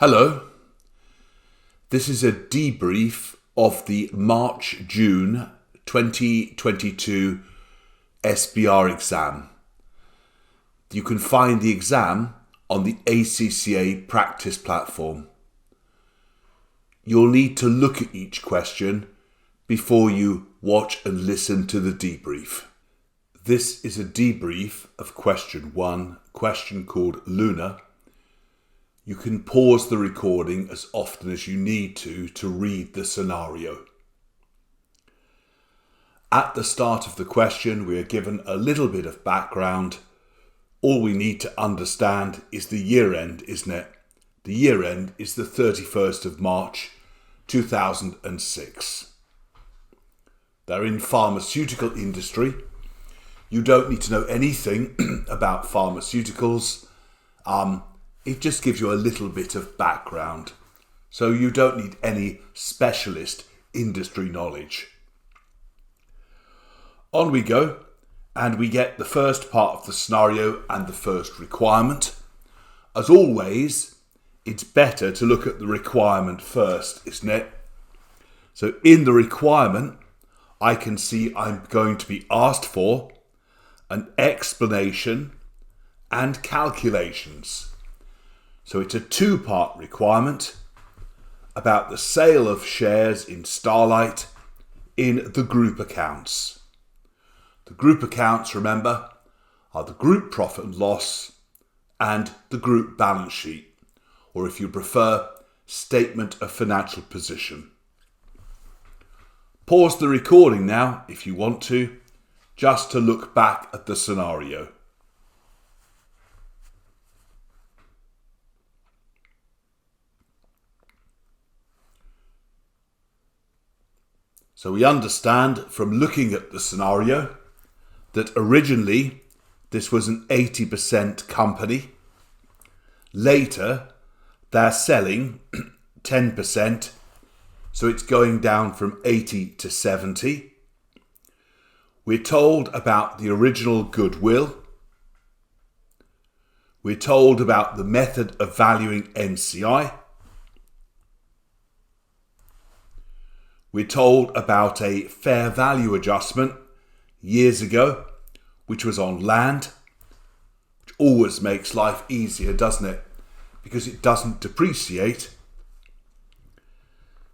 Hello, this is a debrief of the March-June 2022 SBR exam. You can find the exam on the ACCA practice platform. You'll need to look at each question before you watch and listen to the debrief. This is a debrief of question 1, question called Luna. You can pause the recording as often as you need to read the scenario. At the start of the question, we are given a little bit of background. All we need to understand is the year end, isn't it? The year end is the 31st of March 2006. They're in pharmaceutical industry. You don't need to know anything about pharmaceuticals. It just gives you a little bit of background. So you don't need any specialist industry knowledge. On we go, and we get the first part of the scenario and the first requirement. As always, it's better to look at the requirement first, isn't it? So in the requirement, I can see I'm going to be asked for an explanation and calculations. So it's a two-part requirement about the sale of shares in Starlight in the group accounts. The group accounts, remember, are the group profit and loss and the group balance sheet, or if you prefer, statement of financial position. Pause the recording now if you want to, just to look back at the scenario. So we understand from looking at the scenario that originally this was an 80% company. Later, they're selling 10%, so it's going down from 80 to 70. We're told about the original goodwill. We're told about the method of valuing NCI. We're told about a fair value adjustment years ago, which was on land, which always makes life easier, doesn't it? Because it doesn't depreciate.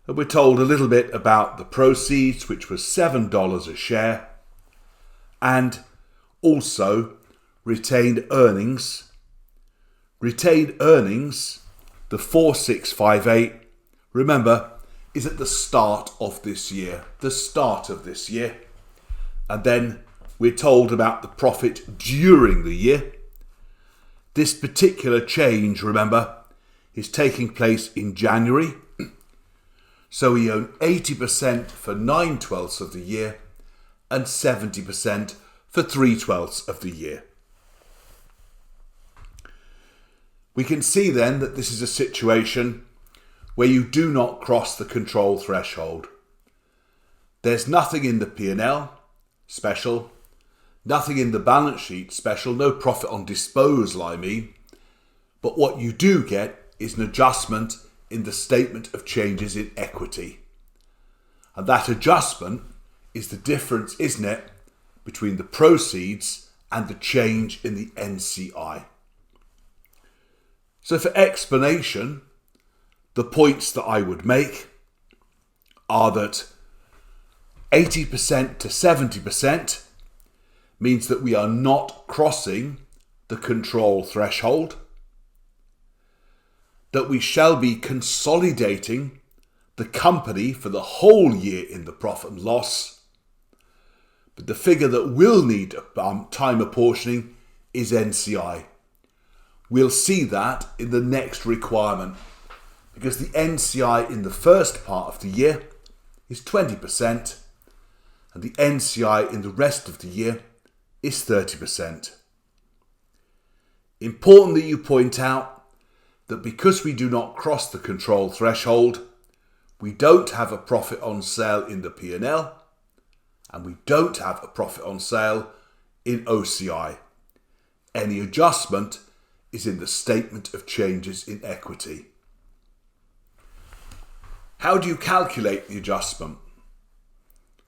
And we're told a little bit about the proceeds, which was $7 a share, and also retained earnings. Retained earnings, the 4658, remember, is at the start of this year, And then we're told about the profit during the year. This particular change, remember, is taking place in January. So we own 80% for 9/12 of the year and 70% for 3/12 of the year. We can see then that this is a situation where you do not cross the control threshold. There's nothing in the P&L special, nothing in the balance sheet special, no profit on disposal, I mean. But what you do get is an adjustment in the statement of changes in equity. And that adjustment is the difference, isn't it, between the proceeds and the change in the NCI. So for explanation, the points that I would make are that 80% to 70% means that we are not crossing the control threshold, that we shall be consolidating the company for the whole year in the profit and loss, but the figure that will need time apportioning is NCI. We'll see that in the next requirement, because the NCI in the first part of the year is 20% and the NCI in the rest of the year is 30%. Important that you point out that because we do not cross the control threshold, we don't have a profit on sale in the P&L and we don't have a profit on sale in OCI. Any adjustment is in the statement of changes in equity. How do you calculate the adjustment?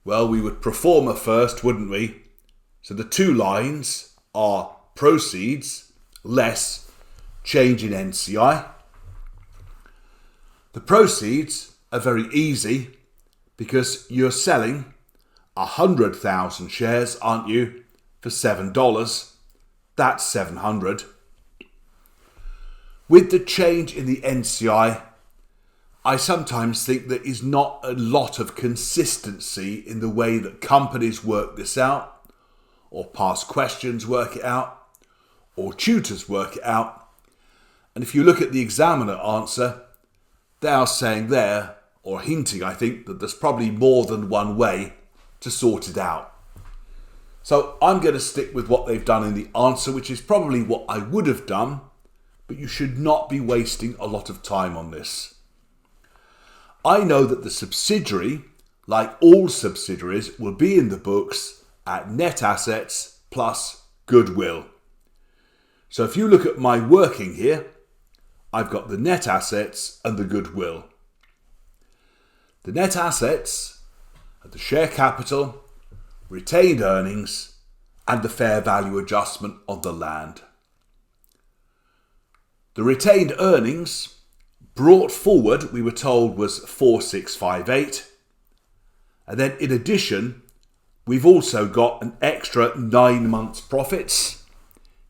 Well, we would pro forma first, wouldn't we? So the two lines are proceeds less change in NCI. The proceeds are very easy because you're selling 100,000 shares, aren't you, for $7. That's 700. With the change in the NCI, I sometimes think there is not a lot of consistency in the way that companies work this out, or past questions work it out, or tutors work it out. And if you look at the examiner answer, they are saying there, or hinting, I think, that there's probably more than one way to sort it out. So I'm going to stick with what they've done in the answer, which is probably what I would have done, but you should not be wasting a lot of time on this. I know that the subsidiary, like all subsidiaries, will be in the books at net assets plus goodwill. So if you look at my working here, I've got the net assets and the goodwill. The net assets are the share capital, retained earnings, and the fair value adjustment on the land. The retained earnings brought forward, we were told, was 4658. And then in addition, we've also got an extra 9 months profits.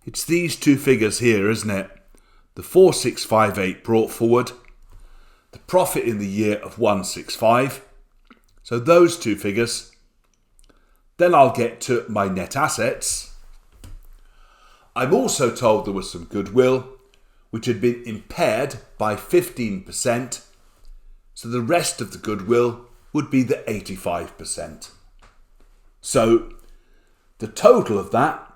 It's these two figures here, isn't it? The 4658 brought forward, the profit in the year of 165. So those two figures. Then I'll get to my net assets. I'm also told there was some goodwill, which had been impaired by 15%, so the rest of the goodwill would be the 85%. So the total of that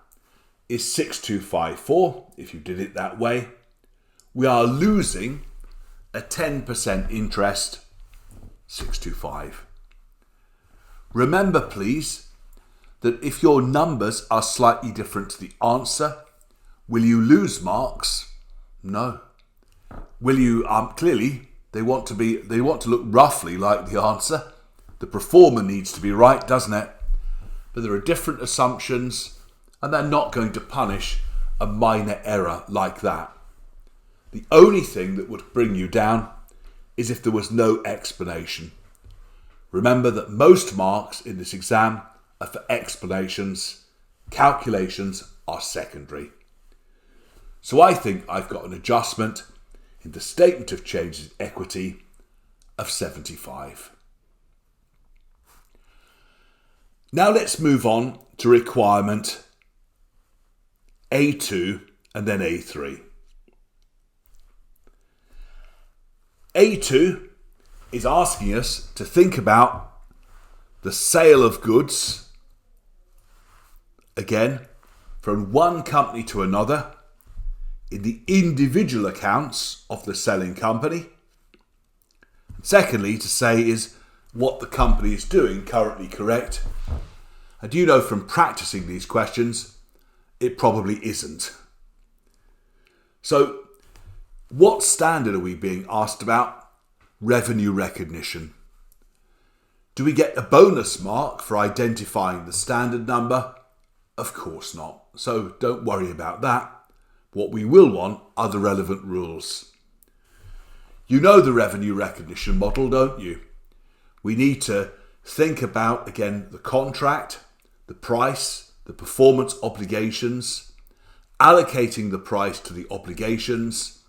is 6254, if you did it that way. We are losing a 10% interest, 625. Remember, please, that if your numbers are slightly different to the answer, will you lose marks? No. Will you? Clearly, they want to look roughly like the answer. The pro forma needs to be right, doesn't it? But there are different assumptions, and they're not going to punish a minor error like that. The only thing that would bring you down is if there was no explanation. Remember that most marks in this exam are for explanations. Calculations are secondary. So I think I've got an adjustment in the statement of changes in equity of 75. Now let's move on to requirement A2 and then A3. A2 is asking us to think about the sale of goods, again, from one company to another, in the individual accounts of the selling company. Secondly, to say is what the company is doing currently correct? And you know from practicing these questions, it probably isn't. So, what standard are we being asked about? Revenue recognition. Do we get a bonus mark for identifying the standard number? Of course not. So don't worry about that. What we will want are the relevant rules. You know the revenue recognition model, don't you? We need to think about, again, the contract, the price, the performance obligations, allocating the price to the obligations,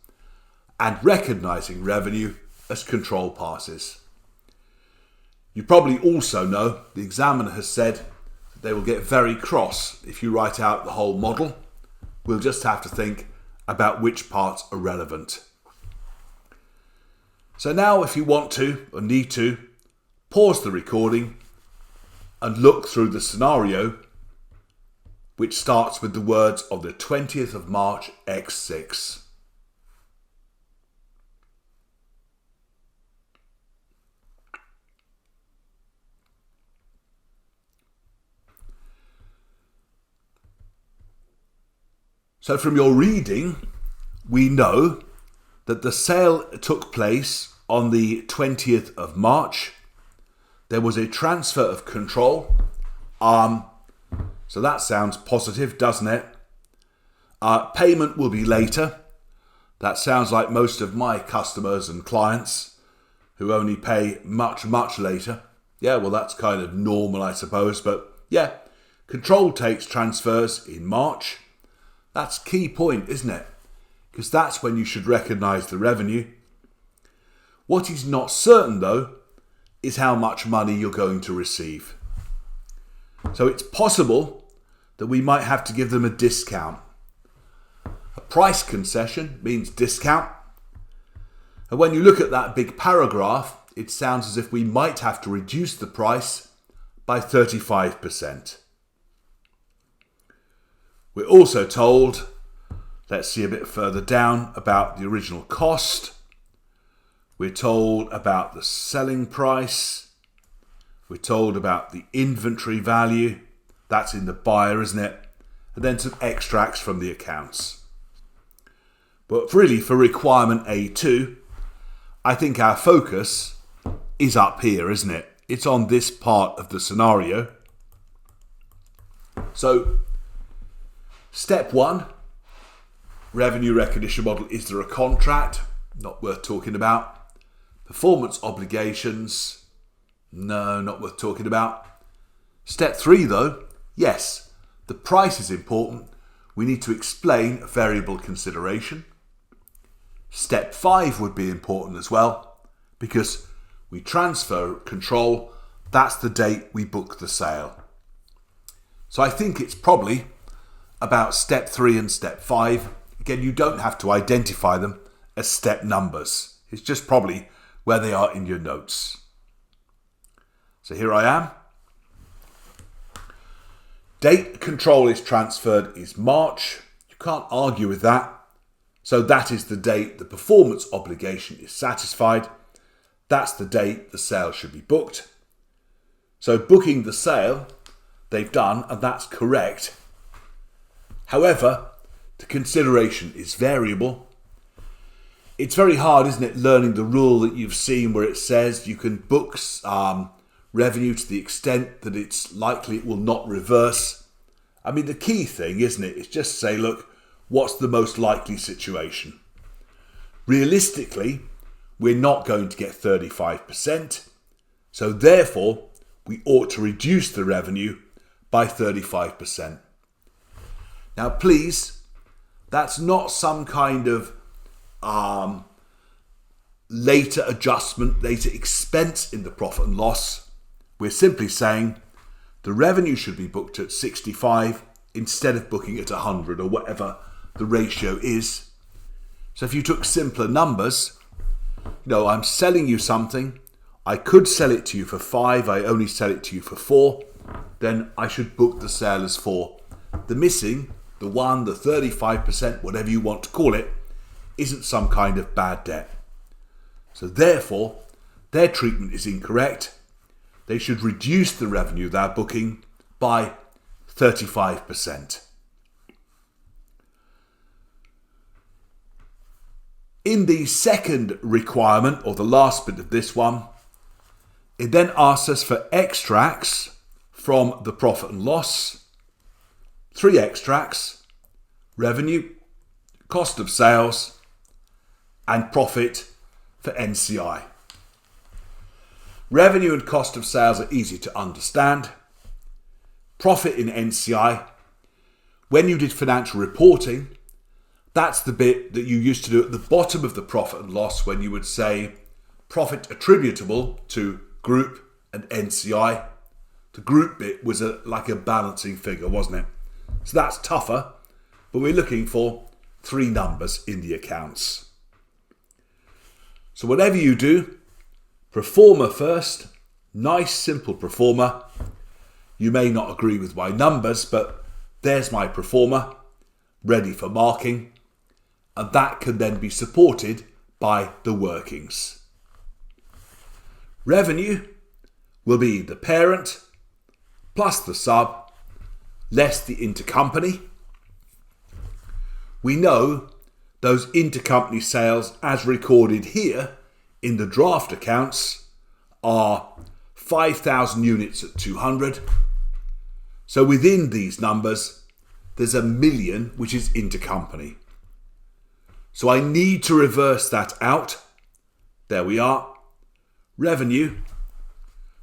and recognising revenue as control passes. You probably also know the examiner has said that they will get very cross if you write out the whole model. We'll just have to think about which parts are relevant. So now if you want to or need to, pause the recording and look through the scenario, which starts with the words of the 20th of March X6. So from your reading, we know that the sale took place on the 20th of March, there was a transfer of control. So that sounds positive, doesn't it? Payment will be later. That sounds like most of my customers and clients who only pay much, much later. Yeah, well, that's kind of normal, I suppose. But yeah, control takes transfers in March. That's key point, isn't it? Because that's when you should recognise the revenue. What is not certain, though, is how much money you're going to receive. So it's possible that we might have to give them a discount. A price concession means discount. And when you look at that big paragraph, it sounds as if we might have to reduce the price by 35%. We're also told, let's see a bit further down, about the original cost. We're told about the selling price. We're told about the inventory value. That's in the buyer, isn't it? And then some extracts from the accounts. But really, for requirement A2, I think our focus is up here, isn't it? It's on this part of the scenario. So, step 1, revenue recognition model. Is there a contract? Not worth talking about. Performance obligations. No, not worth talking about. Step 3, though, yes, the price is important. We need to explain variable consideration. Step 5 would be important as well, because we transfer control. That's the date we book the sale. So I think it's probably about step 3 and step 5. Again, you don't have to identify them as step numbers. It's just probably where they are in your notes. So here I am. Date control is transferred is March. You can't argue with that. So that is the date the performance obligation is satisfied. That's the date the sale should be booked. So booking the sale, they've done, and that's correct. However, the consideration is variable. It's very hard, isn't it, learning the rule that you've seen where it says you can book revenue to the extent that it's likely it will not reverse. I mean, the key thing, isn't it, is just say, look, what's the most likely situation? Realistically, we're not going to get 35%, so therefore we ought to reduce the revenue by 35%. Now please, that's not some kind of later adjustment, later expense in the profit and loss. We're simply saying the revenue should be booked at 65 instead of booking at 100 or whatever the ratio is. So if you took simpler numbers, I'm selling you something, I could sell it to you for 5, I only sell it to you for 4, then I should book the sale as 4. The missing, the 1, the 35%, whatever you want to call it, isn't some kind of bad debt. So therefore, their treatment is incorrect. They should reduce the revenue they're booking by 35%. In the second requirement, or the last bit of this one, it then asks us for extracts from the profit and loss. 3 extracts: revenue, cost of sales, and profit for NCI. Revenue and cost of sales are easy to understand. Profit in NCI, when you did financial reporting, that's the bit that you used to do at the bottom of the profit and loss when you would say profit attributable to group and NCI. The group bit was like a balancing figure, wasn't it? So that's tougher, but we're looking for 3 numbers in the accounts. So whatever you do, pro forma first, nice simple pro forma. You may not agree with my numbers, but there's my pro forma, ready for marking, and that can then be supported by the workings. Revenue will be the parent plus the sub less the intercompany. We know those intercompany sales as recorded here in the draft accounts are 5,000 units at 200. So within these numbers, there's 1 million, which is intercompany. So I need to reverse that out. There we are. Revenue.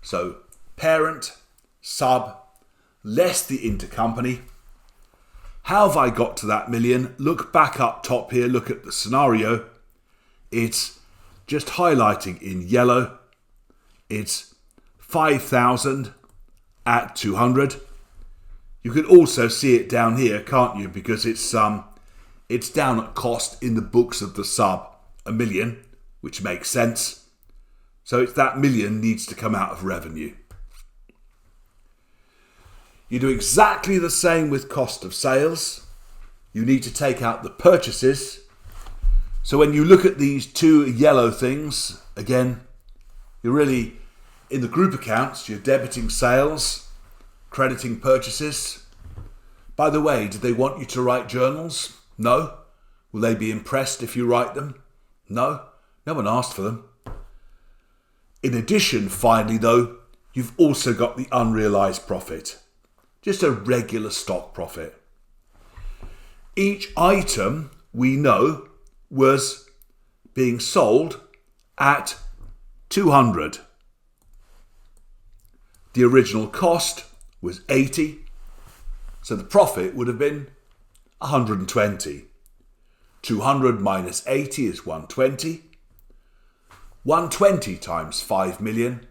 So parent, sub, less the intercompany. How have I got to that 1 million? Look back up top here, look at the scenario. It's just highlighting in yellow. It's 5,000 at 200. You can also see it down here, can't you? Because it's down at cost in the books of the sub, 1 million, which makes sense. So it's that 1 million needs to come out of revenue. You do exactly the same with cost of sales. You need to take out the purchases. So when you look at these two yellow things, again, you're really, in the group accounts, you're debiting sales, crediting purchases. By the way, did they want you to write journals? No. Will they be impressed if you write them? No. No one asked for them. In addition, finally though, you've also got the unrealised profit. Just a regular stock profit. Each item we know was being sold at 200. The original cost was 80, so the profit would have been 120. 200 minus 80 is 120. 120 times 5 million,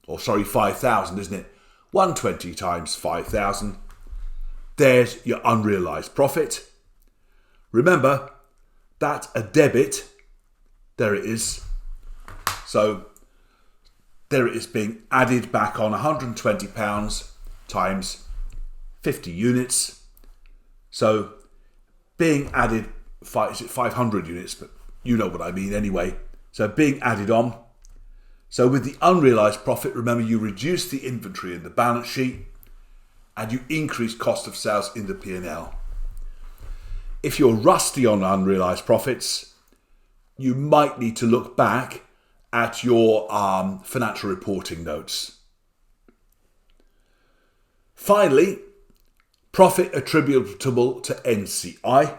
5,000, isn't it? 120 times 5,000. There's your unrealised profit. Remember, that's a debit. There it is. So there it is being added back on £120 times 50 units. So being added, is it 500 units? But you know what I mean anyway. So being added on. So with the unrealised profit, remember you reduce the inventory in the balance sheet and you increase cost of sales in the P&L. If you're rusty on unrealised profits, you might need to look back at your financial reporting notes. Finally, profit attributable to NCI.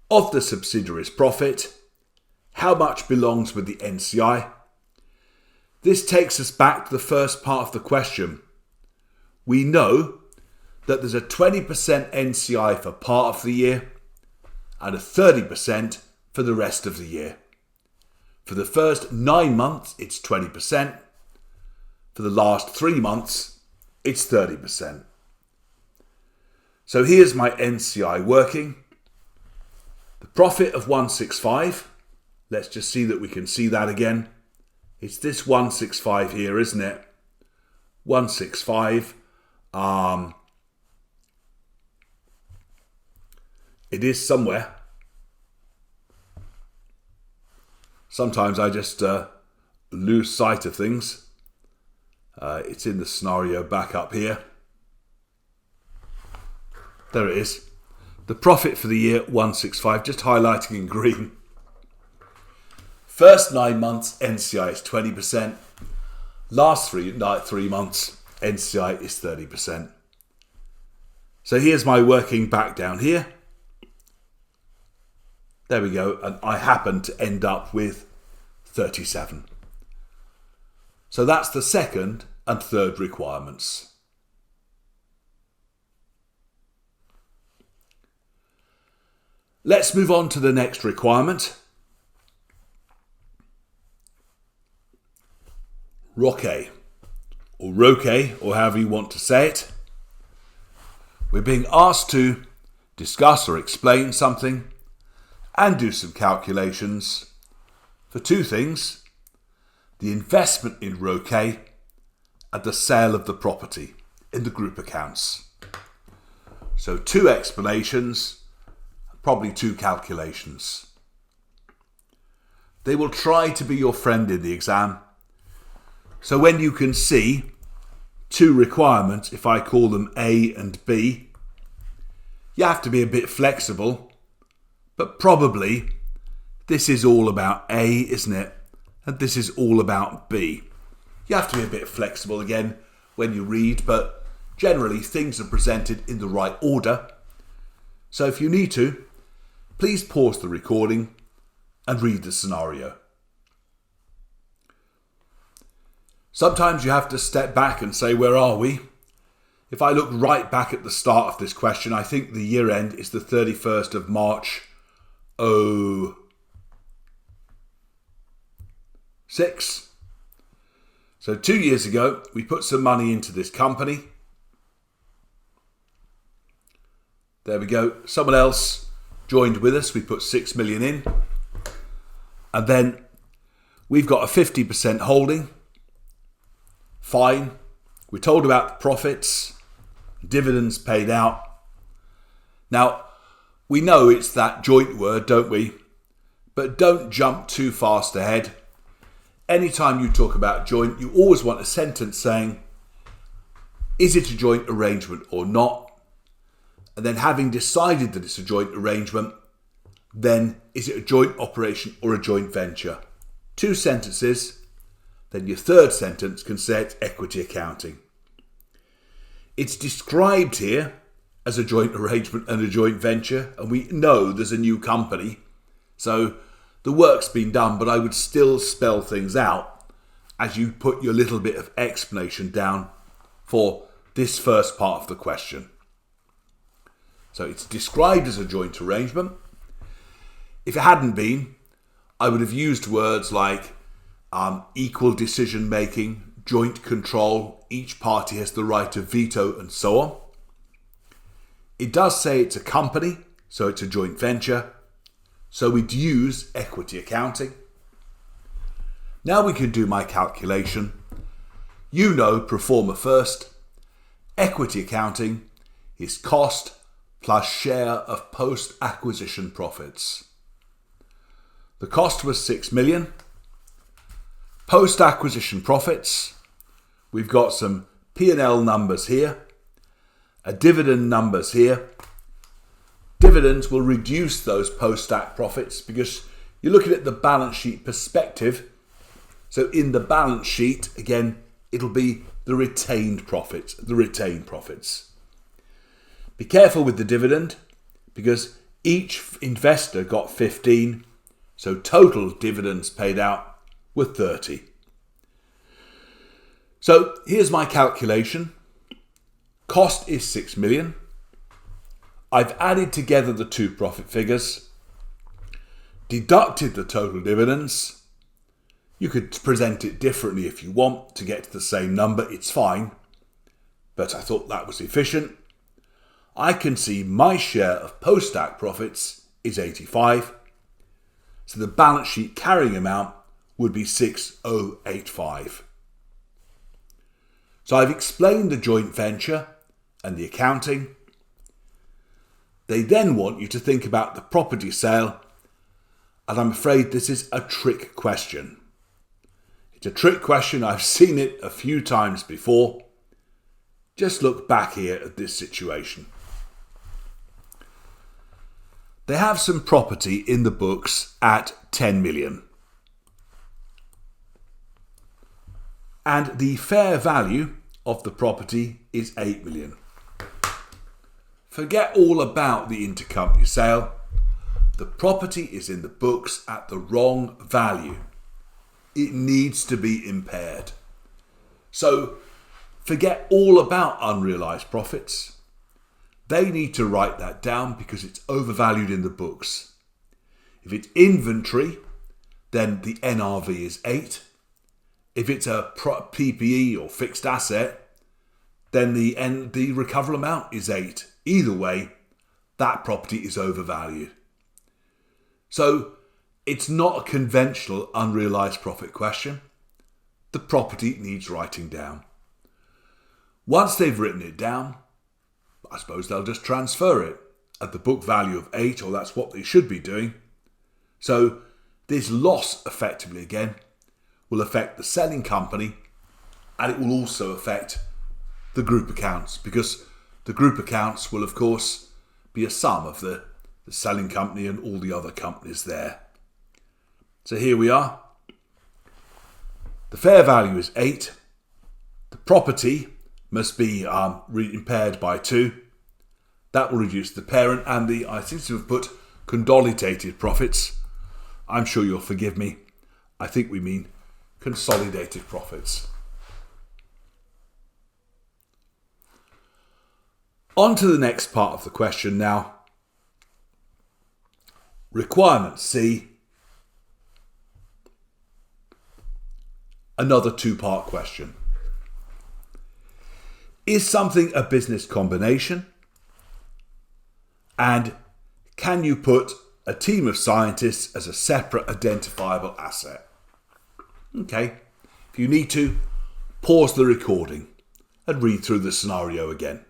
Of the subsidiary's profit, how much belongs with the NCI? This takes us back to the first part of the question. We know that there's a 20% NCI for part of the year and a 30% for the rest of the year. For the first 9 months, it's 20%. For the last 3 months, it's 30%. So here's my NCI working. The profit of 165. Let's just see that we can see that again. It's this 165 here, isn't it? 165. It is somewhere. Sometimes I just lose sight of things. It's in the scenario back up here. There it is. The profit for the year, 165, just highlighting in green. First 9 months, NCI is 20%. Last 3 months, NCI is 30%. So here's my working back down here. There we go. And I happen to end up with 37. So that's the second and third requirements. Let's move on to the next requirement. ROCE, or ROCE, or however you want to say it. We're being asked to discuss or explain something and do some calculations for two things: the investment in ROCE and the sale of the property in the group accounts. So 2 explanations, probably 2 calculations. They will try to be your friend in the exam. So when you can see 2 requirements, if I call them A and B, you have to be a bit flexible, but probably this is all about A, isn't it? and this is all about B. You have to be a bit flexible again when you read, but generally things are presented in the right order. So if you need to, please pause the recording and read the scenario. Sometimes you have to step back and say, where are we? If I look right back at the start of this question, I think the year end is the 31st of March 06. So 2 years ago, we put some money into this company. There we go. Someone else joined with us. We put 6 million in. And then we've got a 50% holding. Fine. We're told about the profits, dividends paid out. Now, we know it's that joint word, don't we? But don't jump too fast ahead. Anytime you talk about joint, you always want a sentence saying, is it a joint arrangement or not? And then having decided that it's a joint arrangement, then is it a joint operation or a joint venture? 2 sentences. Then your third sentence can say it's equity accounting. It's described here as a joint arrangement and a joint venture, and we know there's a new company. So the work's been done, but I would still spell things out as you put your little bit of explanation down for this first part of the question. So it's described as a joint arrangement. If it hadn't been, I would have used words like equal decision making, joint control, each party has the right of veto, and so on. It does say it's a company, so it's a joint venture, so we'd use equity accounting. Now we can do my calculation. You know pro forma first. Equity accounting is cost plus share of post-acquisition profits. The cost was 6 million. Post-acquisition profits, we've got some P&L numbers here, a dividend numbers here. Dividends will reduce those post-ac profits because you're looking at the balance sheet perspective. So in the balance sheet, again, it'll be the retained profits, Be careful with the dividend because each investor got 15, so total dividends paid out were 30. So here's my calculation. Cost is 6 million. I've added together the 2 profit figures, deducted the total dividends. You could present it differently if you want to get to the same number, it's fine. But I thought that was efficient. I can see my share of post-ac profits is 85. So the balance sheet carrying amount would be 6085. So I've explained the joint venture and the accounting. They then want you to think about the property sale, and I'm afraid this is a trick question. It's a trick question, I've seen it a few times before. Just look back here at this situation. They have some property in the books at 10 million. And the fair value of the property is 8 million. Forget all about the intercompany sale. The property is in the books at the wrong value. It needs to be impaired. So forget all about unrealized profits. They need to write that down because it's overvalued in the books. If it's inventory, then the NRV is 8. If it's a PPE or fixed asset, then the recoverable amount is 8. Either way, that property is overvalued. So it's not a conventional unrealized profit question. The property needs writing down. Once they've written it down, I suppose they'll just transfer it at the book value of 8, or that's what they should be doing. So this loss effectively again will affect the selling company, and it will also affect the group accounts, because the group accounts will of course be a sum of the selling company and all the other companies there. So here we are. The fair value is 8. The property must be impaired by 2. That will reduce the parent and the, I seem to have put consolidated profits. I'm sure you'll forgive me. I think we mean consolidated profits. On to the next part of the question now. Requirement C. Another 2-part question. Is something a business combination? And can you put a team of scientists as a separate identifiable asset? Okay, if you need to, pause the recording and read through the scenario again.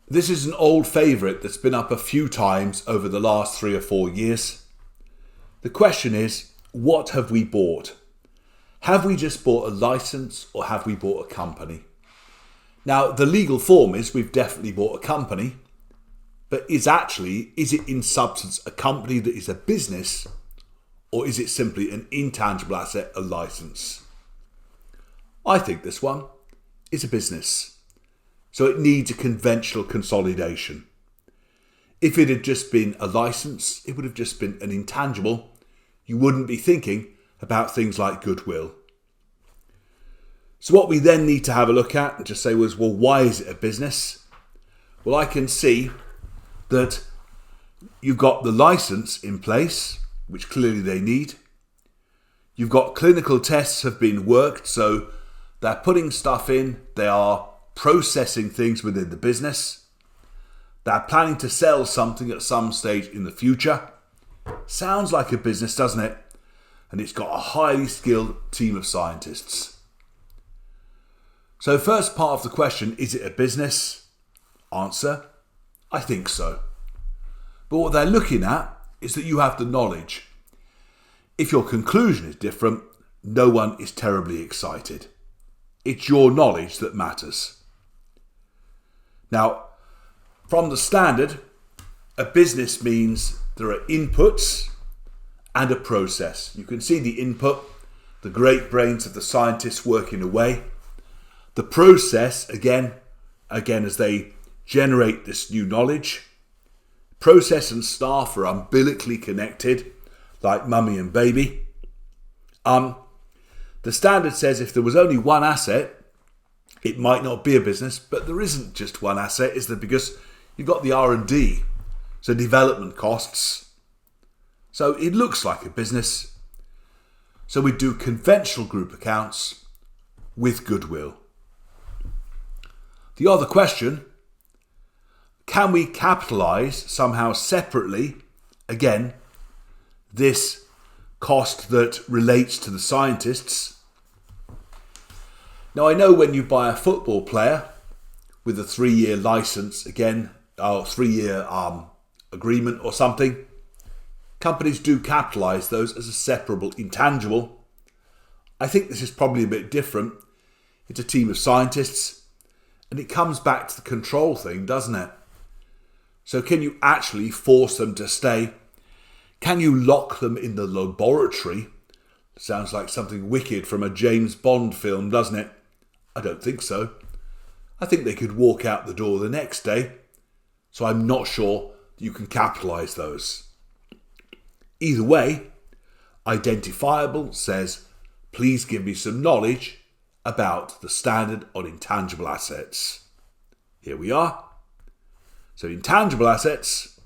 This is an old favourite that's been up a few times over the last 3 or 4 years. The question is, what have we bought? Have we just bought a licence or have we bought a company? Now, the legal form is we've definitely bought a company, but is it in substance a company that is a business, or is it simply an intangible asset, a licence? I think this one is a business. So it needs a conventional consolidation. If it had just been a licence, it would have just been an intangible. You wouldn't be thinking about things like goodwill. So what we then need to have a look at and just say was, well, why is it a business? Well, I can see that you've got the licence in place, which clearly they need. You've got clinical tests have been worked, so they're putting stuff in, they are processing things within the business. They're planning to sell something at some stage in the future. Sounds like a business, doesn't it? And it's got a highly skilled team of scientists. So first part of the question, is it a business? Answer, I think so. But what they're looking at is that you have the knowledge. If your conclusion is different, no one is terribly excited. It's your knowledge that matters. Now, from the standard, a business means there are inputs and a process. You can see the input, the great brains of the scientists working away. The process, again as they generate this new knowledge. Process and staff are umbilically connected, like mummy and baby. The standard says if there was only one asset, it might not be a business, but there isn't just one asset, is there? Because you've got the R&D, so development costs. So it looks like a business. So we do conventional group accounts with goodwill. The other question, can we capitalise somehow separately, again, this cost that relates to the scientists? Now, I know when you buy a football player with a 3-year licence, again, or 3-year agreement or something, companies do capitalise those as a separable intangible. I think this is probably a bit different. It's a team of scientists, and it comes back to the control thing, doesn't it? So can you actually force them to stay? Can you lock them in the laboratory? Sounds like something wicked from a James Bond film, doesn't it? I don't think so. I think they could walk out the door the next day. So I'm not sure that you can capitalise those. Either way, identifiable says, please give me some knowledge about the standard on intangible assets. Here we are. So intangible assets,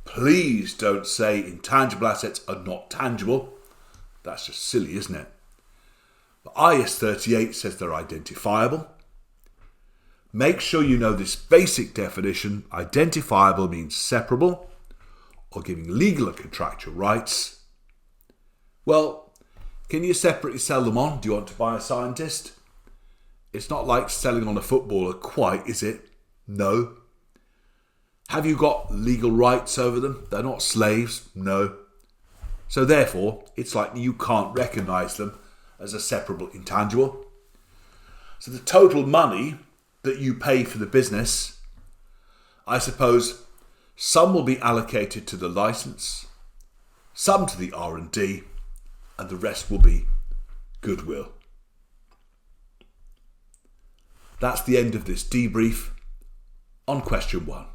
please don't say intangible assets are not tangible. That's just silly, isn't it? But IS 38 says they're identifiable. Make sure you know this basic definition. Identifiable means separable or giving legal or contractual rights. Well, can you separately sell them on? Do you want to buy a scientist? It's not like selling on a footballer quite, is it? No. Have you got legal rights over them? They're not slaves. No. So therefore, it's like you can't recognise them as a separable intangible. So the total money that you pay for the business, I suppose some will be allocated to the license, some to the R&D, and the rest will be goodwill. That's the end of this debrief on question 1.